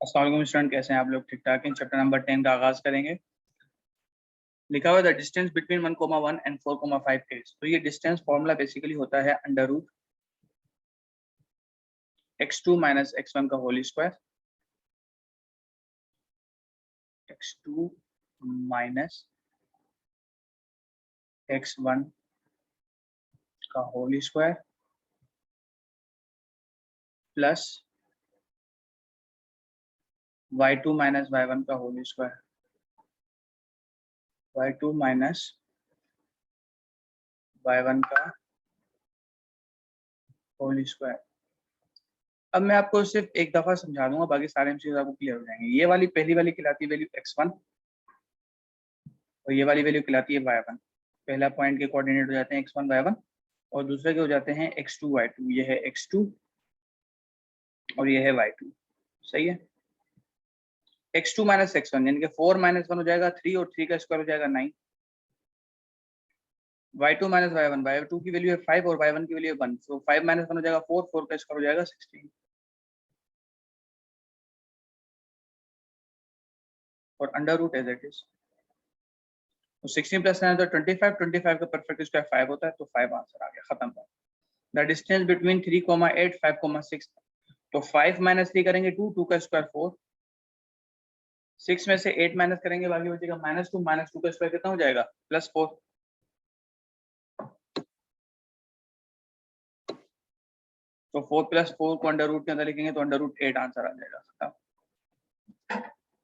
अस्सलाम वालेकुम स्टूडेंट, कैसे हैं आप लोग? ठीक ठाक हैं। चैप्टर नंबर 10 का आगाज करेंगे। लिखा हुआ the distance between 1,1 and 4,5 is। तो ये डिस्टेंस फॉर्मूला बेसिकली होता है under root x2 minus x1 का whole square, x2 minus x1 का whole square plus y2 minus y1 का whole square, y2 minus y1 का होल स्क्वायर। अब मैं आपको सिर्फ एक दफा समझा दूंगा, बाकी सारे एमसीक्यूज आपको क्लियर हो जाएंगे। ये वाली पहली वाली कहलाती है वैल्यू x1 और ये वाली वैल्यू कहलाती है y1। पहला पॉइंट के कोऑर्डिनेट हो जाते हैं x1 y1 और दूसरे के हो जाते हैं x2 y2। ये है x2 और ये है y2। सही है। x2 माइनस x1 यानी कि 4 माइनस 1 हो जाएगा 3 और 3 का स्क्वायर हो जाएगा 9। y2 माइनस y1, y2 की वैल्यू है 5 और y1 की वैल्यू है 1, तो 5 माइनस 1 हो जाएगा 4, 4 का स्क्वायर हो जाएगा 16 और under root as it is. तो 16 प्लस 9 तो 25, 25 का परफेक्ट स्क्वायर 5 होता है, तो 5 आंसर आ गया, खत्म बात। The distance between 3,8 5,6। तो 5 माइनस 3 करेंगे 2, 2 का स्क्वायर 4, 6 में से 8 माइनस करेंगे बाकी बचेगा -2, -2 का स्क्वायर कितना हो जाएगा +4। तो 4 + 4 को अंडर रूट के अंदर लिखेंगे तो अंडर रूट 8 आंसर आ जाएगा।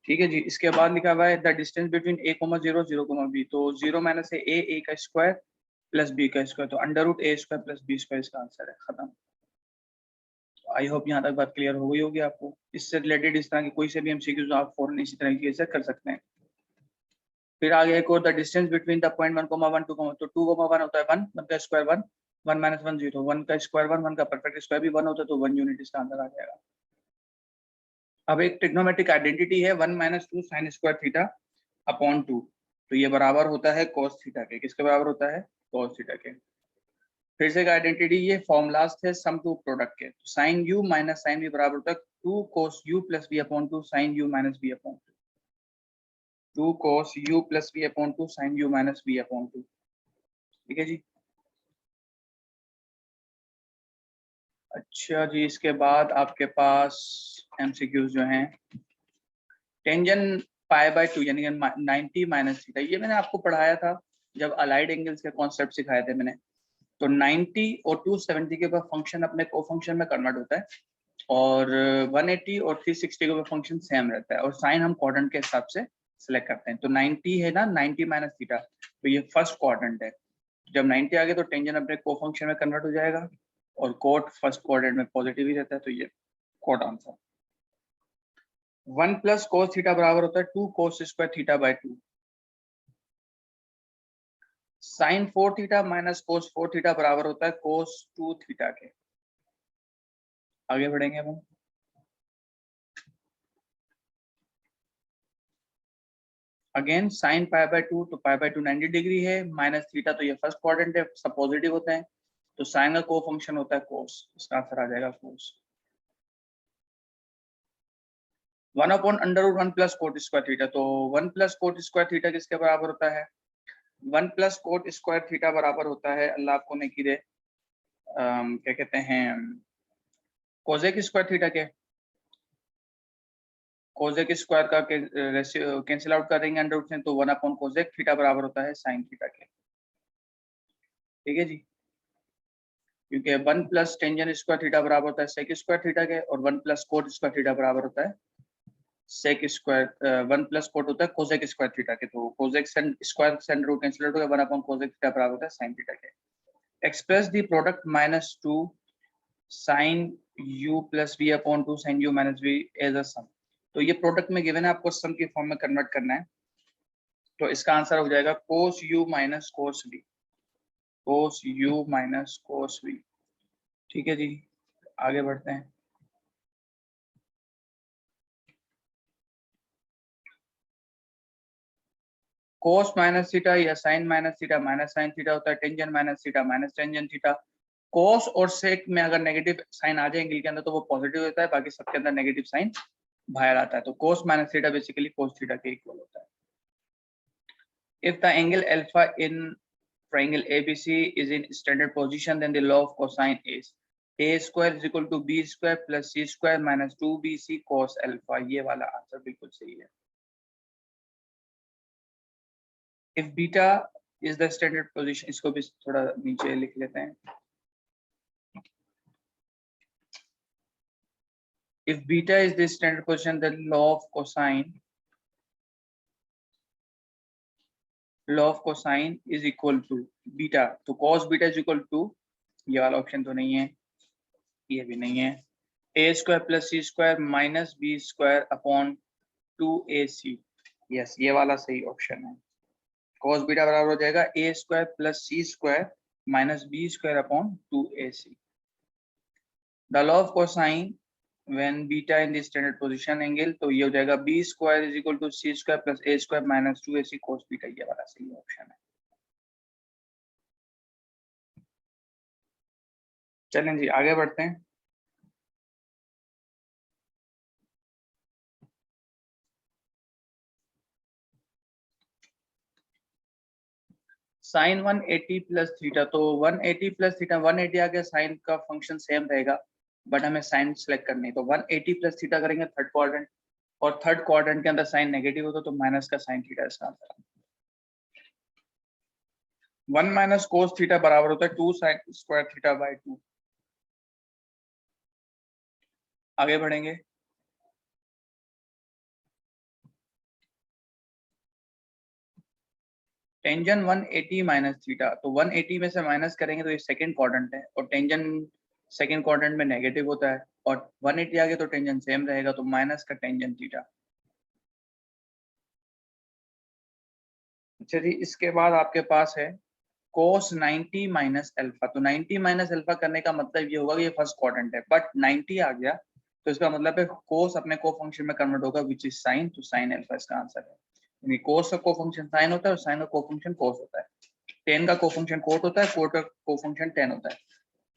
ठीक है जी। इसके बाद लिखा हुआ है the distance between a, 0, 0, b। तो 0 माइनस है a का स्क्वायर प्लस b का स्क्वायर, तो under root a square plus b square इसका आंसर है, खत्म। आई होप यहाँ तक बात क्लियर हो गई होगी आपको। इससे रिलेटेड इस तरह की कोई से भी एमसीक्यूज आप फौरन इसी तरीके से कर सकते हैं। फिर आगे एक और the distance between the point 1, 1, 2, तो 2, 1 होता है 1, 1 का स्क्वायर 1, 1 माइनस 1 0, 1 का स्क्वायर 1, 1 का परफेक्ट स्क्वायर भी 1 होता है, तो 1 यूनिट इसका आंसर आ जाएगा। अब एक ट्रिग्नोमेट्रिक आइडेंटिटी है 1 minus 2 sine square theta upon 2। तो ये बराबर होता है cos थीटा के। किसके बराबर होता है? cos थीटा के। फिर से एक आइडेंटिटी, ये फॉर्मूलाज थे सम टू प्रोडक्ट के। तो sine u minus sine v बराबर होता है 2 cos u plus v upon 2 sine u minus v upon 2, 2 cos u plus v upon 2 sine u minus v upon 2। ठीक है जी। अच्छा जी, इसके बाद आपके पास एमसीक्यूज जो हैं, टेंजेंट π/2 यानी कि 90 माइनस थीटा। ये मैंने आपको पढ़ाया था जब अलाइड एंगल्स के कॉन्सेप्ट सिखाए थे मैंने। तो 90 और 270 के ऊपर फंक्शन अपने को फंक्शन में कन्वर्ट होता है और 180 और 360 के ऊपर फंक्शन सेम रहता है और साइन हम क्वाड्रेंट के हिसाब से सिलेक्ट करते हैं। तो 90 है ना, 90 माइनस थीटा, तो ये फर्स्ट क्वाड्रेंट है। जब 90 आ गया तो टेंजेंट अपने को फंक्शन में कन्वर्ट हो जाएगा और कोट फर्स्ट क्वाड्रेंट में पॉजिटिव ही रहता है, तो ये cot answer. 1 plus cos theta बराबर होता है 2 cos square theta by 2। Sine 4 theta minus cos 4 theta बराबर होता है कोस 2 थीटा के। आगे बढ़ेंगे हम। अगेन साइन π/2, तो π/2 90 डिग्री है, माइनस थीटा तो ये फर्स्ट क्वाड्रेंट है, सब पॉजिटिव होते हैं, तो साइन का को फंक्शन होता है कोस, इसका आंसर आ जाएगा cos. 1 upon under root 1 plus cot square theta. तो 1 प्लस कोट स्क्वायर थीटा किसके बराबर होता है? 1 प्लस कोट स्क्वायर थीटा बराबर होता है, अल्लाह आपको नेकी दे, क्या कहते हैं, कोजेक स्क्वायर थीटा के। कोजेक स्क्वायर का कैंसिल आउट कर देंगे अंडर रूट से, तो 1 अपॉन कोजेक थीटा बराबर होता है साइन थीटा के। ठीक है जी। क्योंकि 1 प्लस टेंजेंट स्क्वायर थीटा बराबर होता है सेक स्क्वायर थीटा के और 1 प्लस कोट स्क्वायर थीटा बराबर होता है सेक स्क्वायर 1 प्लस कोट होता है कोजेक स्क्वायर थीटा के। तो cosec square centre root cancel out हो गया, 1 अपॉन कोजेक थीटा बराबर होता है साइन थीटा के। Express the product -2 sine u plus v upon 2 sine u minus v as a sum. तो ये प्रोडक्ट में गिवन है, आपको सम की फॉर्म में कन्वर्ट करना है, तो इसका आंसर हो जाएगा cos u minus cos v, cos u minus cos v। ठीक है जी, आगे बढ़ते हैं। cos माइनस थीटा या sin minus theta minus sin theta होता है, tangent minus theta minus tangent theta. cos और sec में अगर नेगेटिव साइन आ जाए एंगल के अंदर तो वो पॉजिटिव होता है, बाकी सबके अंदर नेगेटिव साइन बाहर आता है, तो cos minus theta basically cos theta के इक्वल होता है। If the angle alpha in triangle ABC is in standard position, then the law of cosine is a square is equal to b square plus c square minus 2bc cos alpha। ये वाला answer बिल्कुल सही है। If beta is the standard position, इसको भी थोड़ा नीचे लिख लेते हैं। If beta is the standard position, then law of cosine is equal to beta, तो cos beta is equal to, ये वाला ऑप्शन तो नहीं है, ये भी नहीं है, a square plus C square minus B square upon 2ac। Yes, ये वाला सही ऑप्शन है। cos बीटा बराबर हो जाएगा a square plus C square minus B square upon 2ac। The law of cosine when beta in the standard position angle, तो ये हो जाएगा b square is equal to C square plus a square minus 2ac cos beta. ये वाला सही option है। चलें जी आगे बढ़ते हैं। साइन 180 प्लस थीटा, तो 180 प्लस थीटा, 180 आ गया, साइन का फंक्शन सेम रहेगा बट हमें साइन सेलेक्ट करनी है, तो 180 प्लस थीटा करेंगे थर्ड क्वाड्रेंट, और थर्ड क्वाड्रेंट के अंदर साइन नेगेटिव होता तो माइनस का साइन थीटा इसका आंसर। 1 माइनस कोस थीटा बराबर होता है 2 साइन स्क्वायर थीटा बाय 2। आगे बढ़ेंगे। टेंजन 180 माइनस थीटा, तो 180 में से माइनस करेंगे तो ये सेकंड क्वाड्रेंट है, और टेंजन सेकंड क्वाड्रेंट में नेगेटिव होता है, और 180 आगे तो टेंजन सेम रहेगा, तो माइनस का टेंजन थीटा। अच्छा जी, इसके बाद आपके पास है cos 90 माइनस अल्फा, तो 90 माइनस अल्फा करने का मतलब ये होगा कि ये फर्स्ट क्वाड्रेंट है, बट 90 आ गया तो इसका मतलब है cos अपने को फंक्शन में कन्वर्ट होगा विच इज साइन, तो साइन अल्फा इसका आंसर है। यानी cos का कोफंक्शन साइन होता है और साइन का कोफंक्शन cos होता है। टेन का कोफंक्शन कोट होता है, कोट का कोफंक्शन टेन होता है,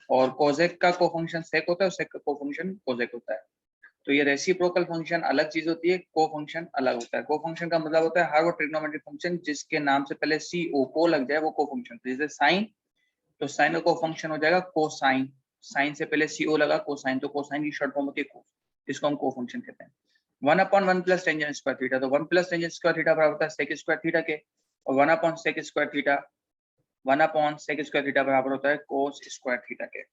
और कोजेक का कोफंक्शन सेक होता है, सेक का कोफंक्शन कोजेक होता है। तो ये रेसिप्रोकल फंक्शन अलग चीज होती है, को फंक्शन अलग होता है। को फंक्शन का मतलब होता है हर वो ट्रिग्नोमेट्रिक फंक्शन जिसके नाम से पहले सी ओ को लग जाए वो को फंक्शन। जैसे साइन, तो साइन का को फंक्शन हो जाएगा कोसाइन, साइन से पहले सी ओ लगा कोसाइन, तो कोसाइन की शॉर्ट फॉर्म होती है को, इसको हम को फंक्शन कहते हैं। 1/1 प्लस टेंजेंट स्क्वायर थीटा, तो 1 प्लस टेंजेंट स्क्वायर थीटा बराबर होता है सेक स्क्वायर थीटा के, और 1/सेक स्क्वायर थीटा, 1/सेक स्क्वायर थीटा बराबर होता है कोस स्क्वायर थीटा के।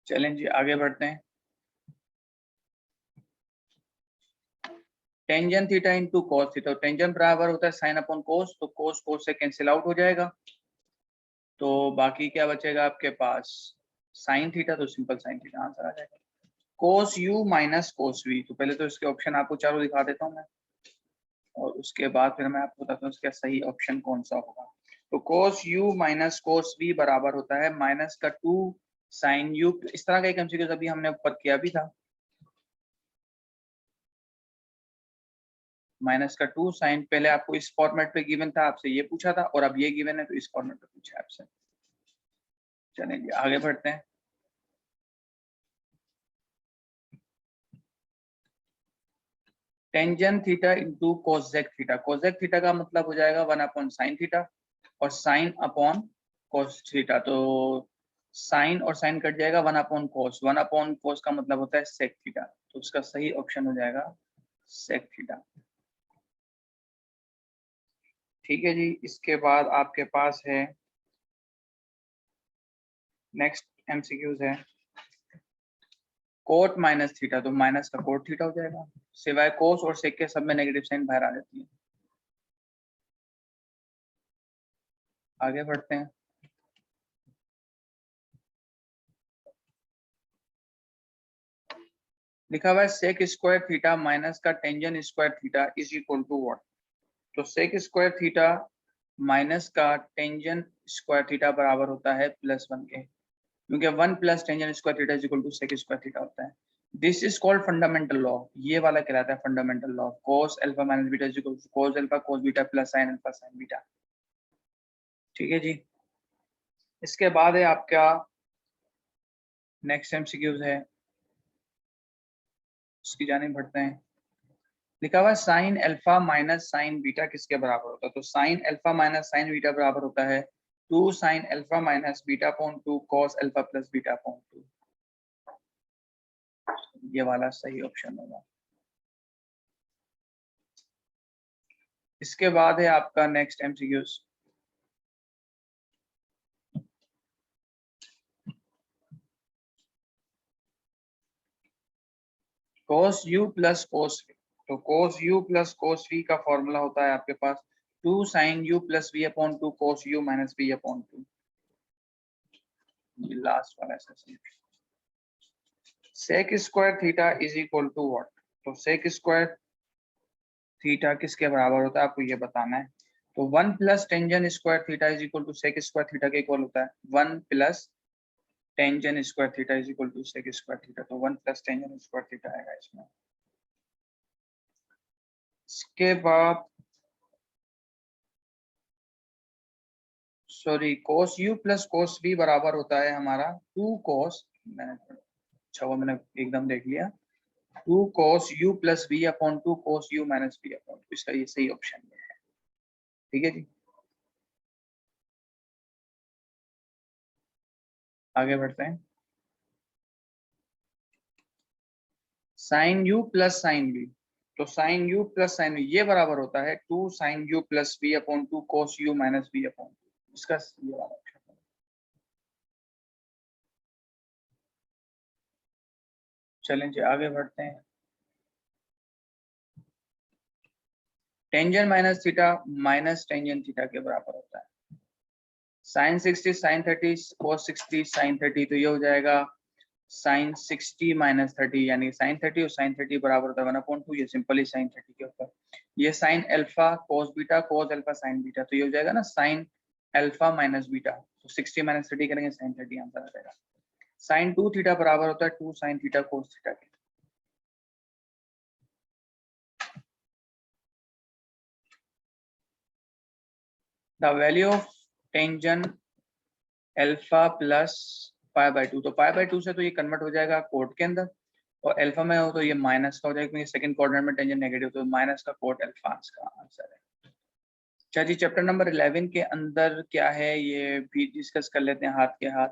चलें जी आगे बढ़ते हैं। Tangent theta into cos theta, tangent बराबर होता है साइन अपॉन कोस, तो कोस कोस से कैंसिल आउट हो जाएगा, तो बाकी क्या बचेगा आपके पास साइन थीटा, तो सिंपल साइन थीटा आंसर आ जाएगा। कोस यू माइनस कोस वी, तो पहले तो इसके ऑप्शन आपको चारों दिखा देता हूँ मैं, और उसके बाद फिर मैं आपको बताता हूँ इसका सही ऑप्शन कौन सा होगा। तो कोस यू माइनस कोस वी बराबर होता है माइनस का 2 साइन यू। इस तरह का एक एमसीक्यू अभी हमने ऊपर किया भी था, माइनस का 2 साइन, पहले आपको इस फॉर्मेट पे गिवन था, आपसे ये पूछा था, और अब ये गिवन है तो इस फॉर्मेट पे पूछा है आपसे। चलेंगे आगे बढ़ते हैं। Tangent theta into cosec theta, cosec theta का मतलब हो जाएगा 1/साइन थीटा, और साइन अपॉन कोस थीटा, तो साइन और साइन कट जाएगा, 1/कोस, 1/कोस का मतलब होता है सेक थीटा, तो उसका सही ऑप्शन हो जाएगा सेक थीटा। ठीक है जी, इसके बाद आपके पास है नेक्स्ट एमसीक्यूज है कोट माइनस थीटा, तो माइनस का कोट थीटा हो जाएगा, सिवाय कोस और सेक के सब में नेगेटिव साइन बाहर आ जाती है। आगे बढ़ते हैं। लिखा हुआ है सेक स्क्वायर थीटा माइनस का tangent square theta is equal to what, तो सेक स्क्वायर थीटा माइनस का टेंजेंट स्क्वायर थीटा बराबर होता है +1 के, क्योंकि 1 plus tangent square theta is equal to sec square theta होता है। This is called fundamental law, ये वाला कहलाता है fundamental law, cos alpha minus beta is equal to cos alpha cos beta plus sin alpha sin beta. ठीक है जी, इसके बाद है आपका नेक्स्ट एमसीक्यूज है उसकी जाने बढ़ते हैं। लिखा हुआ sine alpha minus sign beta किसके बराबर होता है? तो sine alpha minus sign beta बराबर होता है 2 sine alpha minus beta upon 2 cos alpha plus beta upon 2। ये वाला सही ऑप्शन होगा। इसके बाद है आपका next MCQs. cos u plus cos v, तो cos u plus cos v का फॉर्मूला होता है आपके पास 2 sin u plus v upon 2 cos u minus v upon 2। ये लास्ट वाला है। sec square theta is equal to what? तो sec स्क्वायर थीटा किसके बराबर होता है आपको ये बताना है। तो 1 plus tangent square theta is equal to sec square theta के इक्वल होता है 1 plus tangent square theta is equal to sec square theta. तो 1 प्लस टेंजेंट स्क्वायर थीटा आएगा इसमें। इसके बाद sorry cos u plus cos v बराबर होता है हमारा 2 cos, मैंने एकदम देख लिया, 2 cos u plus v upon 2 cos u minus v upon 2। इसका ये सही ऑप्शन है। ठीक है जी, आगे बढ़ते हैं। Sine u plus sine v, तो sine u plus sine v ये बराबर होता है 2 sine u plus v upon 2 cos u minus v upon 2। इसका ये वाला ऑप्शन है। चलें जी आगे बढ़ते हैं। Tangent minus theta minus tangent theta के बराबर होता है साइन 60 साइन 30 cos 60 साइन 30, तो ये हो जाएगा साइन 60 माइनस 30, यानी साइन 30 और साइन 30 बराबर होता है 1/2। ये सिंपल ही साइन 30 के ऊपर ये sine alpha cos beta cos alpha sign beta, तो ये हो जाएगा ना साइन अल्फा माइनस बीटा। तो 60 माइनस 30 करेंगे साइन 30 आंसर आ जाएगा। साइन 2 थीटा बराबर होता है 2 साइन थीटा cos थीटा के। The value of tangent alpha plus pi by 2, तो पाई बाय 2 से तो ये कन्वर्ट हो जाएगा कोट के अंदर, और अल्फा में हो तो ये माइनस का हो जाएगा क्योंकि सेकंड क्वाड्रेंट में टेंजेंट नेगेटिव, तो माइनस का कोट अल्फा का आंसर है। अच्छा जी, चैप्टर नंबर 11 के अंदर क्या है ये भी डिस्कस कर लेते हैं हाथ के हाथ।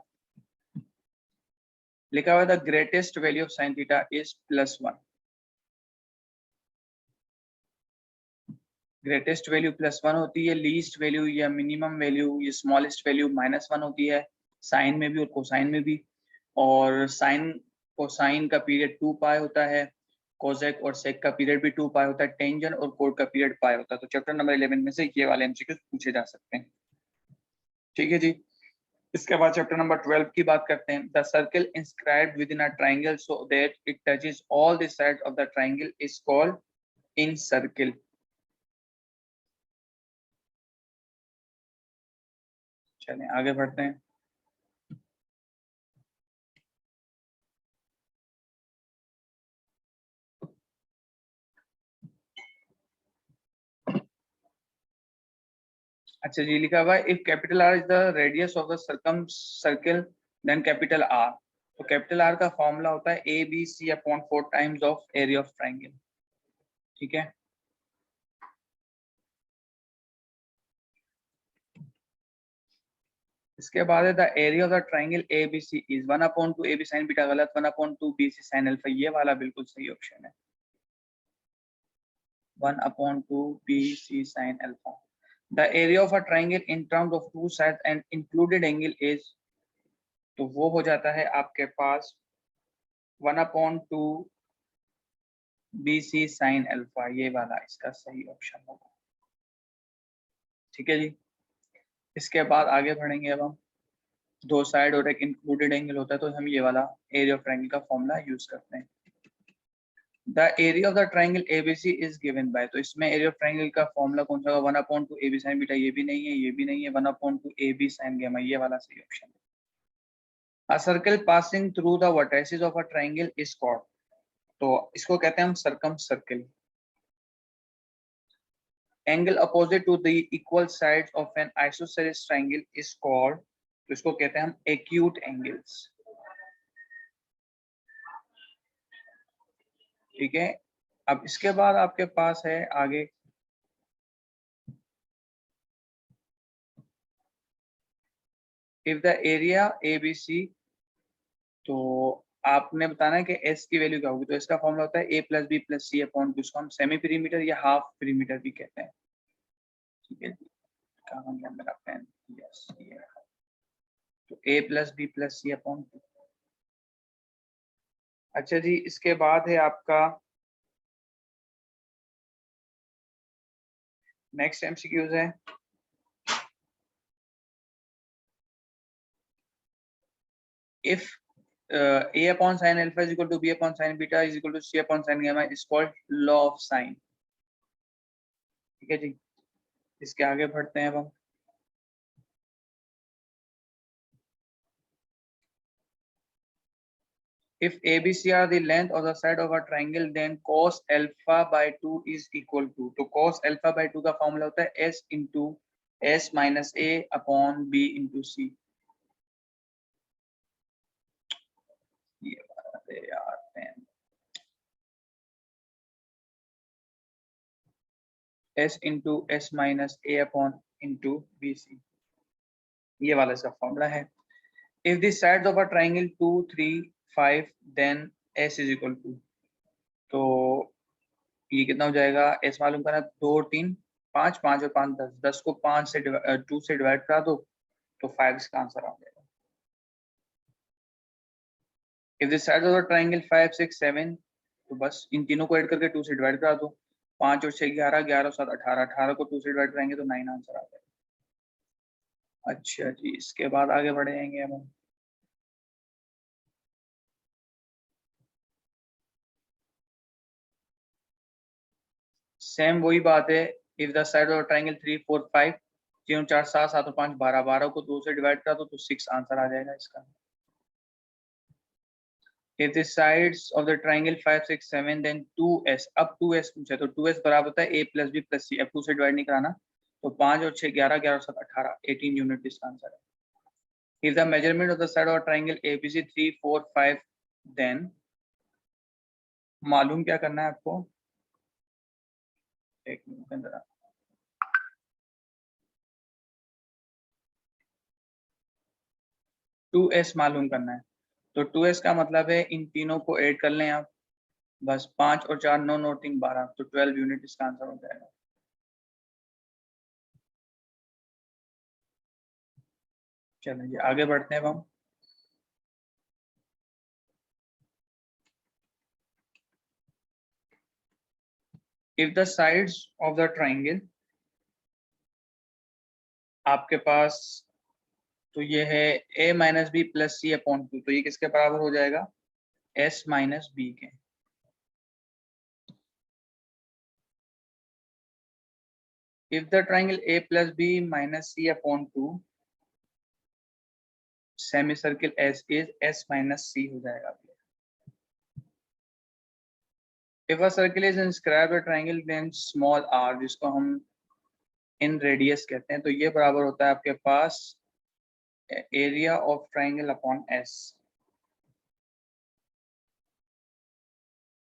लिखा हुआ the greatest value of sine theta is +1। Greatest value +1 होती है, लीस्ट वैल्यू या मिनिमम वैल्यू या स्मॉलेस्ट वैल्यू -1 होती है, साइन में भी और कोसाइन में भी। और साइन कोसाइन का पीरियड 2 पाई होता है, कोसेक और सेक का पीरियड भी 2 पाई होता है, टेंजेंट और कोट का पीरियड पाई होता है। तो चैप्टर नंबर 11 में से ये वाले एमसीक्यू पूछे जा सकते हैं। ठीक है जी, इसके बाद चैप्टर नंबर 12 की बात करते हैं। The circle inscribed within a triangle so that it touches all the sides of the triangle is called incircle. चलें आगे बढ़ते हैं। अच्छा जी, लिखा हुआ है if capital R is the radius of the circumcircle then capital R. तो कैपिटल आर का फॉर्मूला होता है A B C upon 4 times of area of triangle. ठीक है, इसके बाद है the area of the triangle A B C is 1/2 A B sine beta, गलत, 1/2 बी सी साइन अल्फा, ये वाला बिल्कुल सही ऑप्शन है 1/2 B C sine alpha. The area of a triangle in terms of two sides and included angle is, तो वो हो जाता है आपके पास 1/2 बी सी साइन अल्फा, ये वाला इसका सही ऑप्शन होगा। ठीक है जी, इसके बाद आगे बढ़ेंगे। अब हम दो साइड और एक इंक्लूडेड एंगल होता है तो हम ये वाला एरिया ऑफ ट्रायंगल का फॉर्मूला यूज करते हैं। The area of the triangle ABC is given by, तो इसमें एरिया ऑफ ट्रायंगल का फॉर्मूला कौन सा होगा 1/2 ए बी साइन बीटा, ये भी नहीं है, ये भी नहीं है, 1/2 ए बी साइन गामा, ये वाला सही ऑप्शन है। A circle passing through the vertices of a triangle is called, तो इसको कहते हैं हम circumcircle. Angle opposite to the equal sides of an isosceles triangle is called, तो इसको कहते हैं हम एक्यूट एंगल्स। ठीक है, अब इसके बाद आपके पास है आगे इफ द एरिया ABC, तो आपने बताना है कि S की वैल्यू क्या होगी। तो इसका फॉर्मूला होता है A+B+C अपॉन, जिसको हम सेमी पीरीमीटर या हाफ पीरीमीटर भी कहते हैं। ठीक है जी, कहाँ गया मेरा पेन, यस ये, तो A+B+C अपॉन। अच्छा जी, इसके बाद है आपका नेक्स्ट MCQs है if A upon sin alpha is equal to B upon sin beta is equal to C upon sin gamma is called law of sin। ठीक है जी, इसके आगे बढ़ते हैं अब हम। If ABC are the length of the side of a triangle, then cos alpha by 2 is equal to, तो cos alpha by 2 का फॉर्मूला होता है S into S minus A upon B into C। ये बात है यार pen, S into S minus A upon into BC, ये वाला इसका फॉर्मूला है। If the sides of a triangle 2, 3, 5, then S is equal to, तो ये कितना हो जाएगा, S मालूम करना, 2 और 3 5, 5 और 5 10, 10 को 5 से 2 से डिवाइड करा दो तो 5 इसका आंसर आ जाएगा। If the sides of a triangle 5, 6, 7, तो बस इन तीनों को ऐड करके 2 से डिवाइड करा दो, 5 और 6 11, 11 और 7 18, 18 को 2 से डिवाइड करेंगे तो 9 आंसर आ जाएगा। अच्छा जी, इसके बाद आगे बढ़ेंगे अब हम। सेम वही बात है, if the side of triangle 3, 4, 5, 3 4 7, 7 और 5 12, 12 को 2 से डिवाइड करा तो 6 आंसर आ जाएगा इसका। If the sides of the triangle 5, 6, 7, then 2s, अब 2s पूछा तो 2s बराबर होता है A plus B plus C, अब 2 से डिवाइड नहीं कराना तो 5 और 6 11, 11 और 7 18, 18 यूनिट इसका आंसर है। If the measurement of the side of triangle ABC 3, 4, 5, then मालूम क्या करना है आपको, एक मिनट के अंदर 2s मालूम करना है, तो 2s का मतलब है इन तीनों को ऐड कर लें आप, बस 5 और 4 9 और 3 12, तो 12 यूनिट इसका आंसर हो जाएगा। चलिए आगे बढ़ते हैं अब हम। If the sides of the triangle, आपके पास तो ये है A minus B plus C upon 2, तो ये किसके बराबर हो जाएगा, S माइनस बी के। If the triangle A plus B minus C upon 2, semicircle S is S minus C हो जाएगा। If a circle is inscribed a triangle then small r, जिसको हम इन रेडियस कहते हैं, तो ये बराबर होता है आपके पास area of triangle upon S।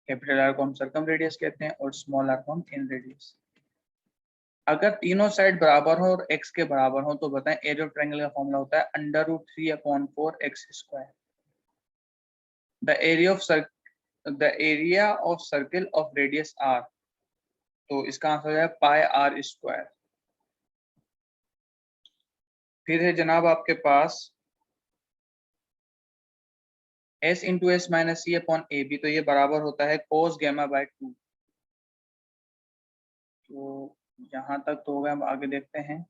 Capital R को हम सर्कम रेडियस कहते हैं और स्मॉल आर को हम इन रेडियस। अगर तीनों साइड बराबर हो और x के बराबर हो तो बताएं एरिया ऑफ ट्रायंगल का फॉर्मूला होता है √3/4x²। The area of circle of radius r, तो इसका आंसर हो जाएगा πr²। फिर है जनाब आपके पास s into S minus C upon A B, तो ये बराबर होता है cos gamma by 2। तो यहाँ तक तो हो गया, हम आगे देखते हैं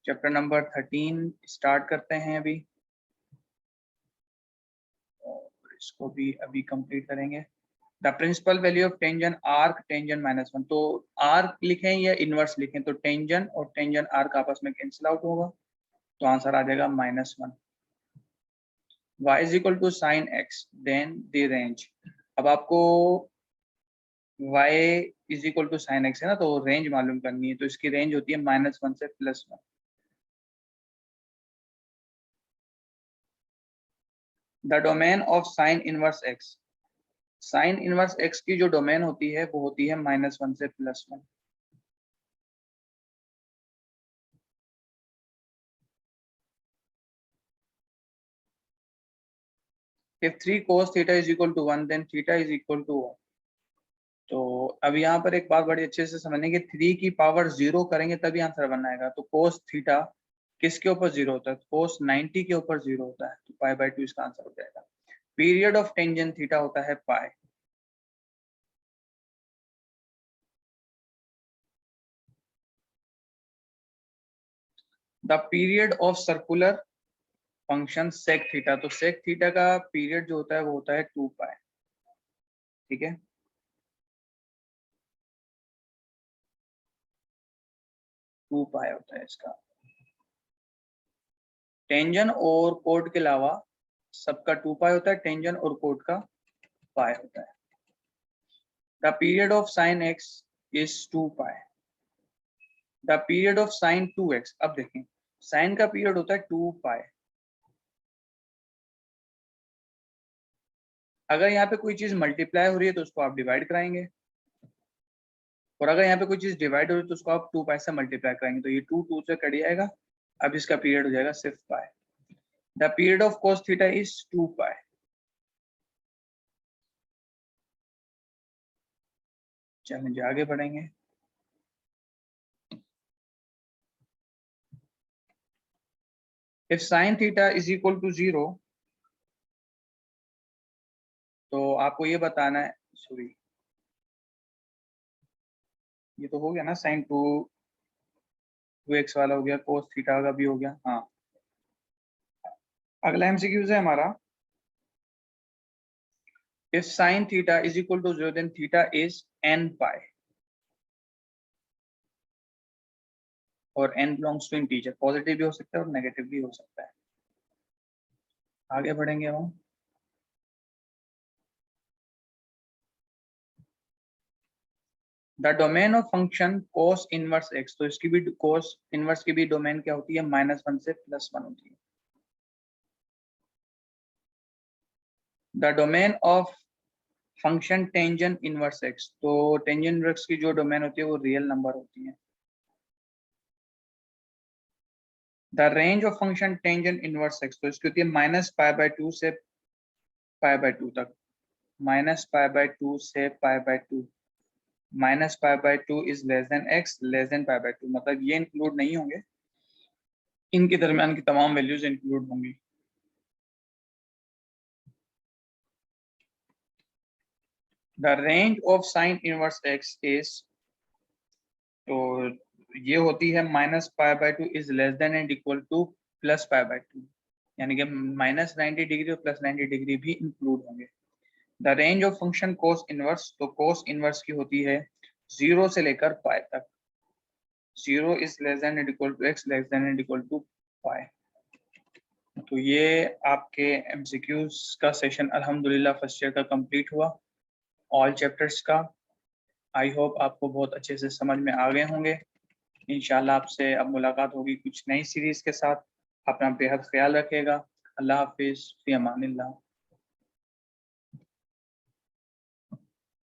चैप्टर नंबर 13 स्टार्ट करते हैं अभी, और इसको भी अभी कंप्लीट करेंगे। The principal value of tangent arc tangent -1, तो आर्क लिखें या इनवर्स लिखें, तो टेंजन और टेंजन आर्क आपस में कैंसिल आउट होगा तो आंसर आ जाएगा -1। y is equal to sine X then the range, अब आपको y is equal to sine X है ना, तो रेंज मालूम करनी है, तो इसकी रेंज होती है -1 से +1। The domain of sine inverse x, sine inverse x की जो डोमेन होती है वो होती है -1 से +1। If 3 cos theta is equal to 1, then theta is equal to 1। तो अब यहाँ पर एक बात बड़ी अच्छे से समझने की, 3 की पावर 0 करेंगे तभी आंसर बनना आएगा। तो cos थीटा किसके ऊपर 0 होता है? cos 90 के ऊपर 0 होता है, तो π/2 इसका आंसर हो जाएगा। पीरियड ऑफ टेंजेंट थीटा होता है pi. The period of circular function sec theta, तो sec थीटा का पीरियड जो होता है वो होता है 2 पाई। ठीक है, 2 पाई होता है इसका। टेंजेंट और कोट के अलावा सबका 2 पाई होता है, टेंजेंट और कोट का पाई होता है। The period of sine x is 2 pi. The period of sine 2x, अब देखें साइन का पीरियड होता है 2 पाई। अगर यहाँ पे कोई चीज मल्टीप्लाई हो रही है तो उसको आप डिवाइड कराएंगे, और अगर यहाँ पे कोई चीज डिवाइड हो रही है तो उसको आप 2 पाई से मल्टीप्लाई कराएंगे, तो ये 2 2 से कट जाएगा। अब इसका पीरियड हो जाएगा सिर्फ pi. The period of cos theta is 2 pi. चलेंगे आगे बढ़ेंगे। If sine theta is equal to 0, तो आपको ये बताना है, सॉरी ये तो हो गया ना, साइन 2x वाला हो गया, cos थीटा का भी हो गया। हाँ, अगला एमसीक्यूज है हमारा, if sine theta is equal to 0 then theta is n pi, और n belongs to integer. Positive भी हो सकता है और नेगेटिव भी हो सकता है। आगे बढ़ेंगे हम। The domain of function cos inverse x, तो इसकी भी cos इनवर्स की भी डोमेन क्या होती है? -1 से +1 होती है। The domain of function tangent inverse x, तो टेंजेंट इनवर्स की जो डोमेन होती है वो रियल नंबर होती है। The range of function tangent inverse x, तो इसकी होती है -π/2 से π/2 तक, -π/2 से π/2, -π/2 is less than x, less than π/2, मतलब ये इंक्लूड नहीं होंगे, इनके दरमियान की तमाम वैल्यूज इंक्लूड होंगी। The range of sine inverse x is, तो ये होती है -π/2 is less than and equal to +π/2, यानी कि -90 डिग्री और +90 डिग्री भी इंक्लूड होंगे। The range of function cos inverse, तो cos इनवर्स की होती है 0 से लेकर पाई तक। 0 is less than and equal to x, less than and equal to pi. तो ये आपके एमसीक्यूज का सेशन अल्हम्दुलिल्लाह फर्स्ट ईयर का कंप्लीट हुआ, ऑल चैप्टर्स का। आई होप आपको बहुत अच्छे से समझ में आ गए होंगे। इंशाल्लाह आपसे अब मुलाकात होगी कुछ नई सीरीज के साथ। अपना बेहद ख्याल रखिएगा। अल्लाह हाफिज, फी अमानिल्लाह।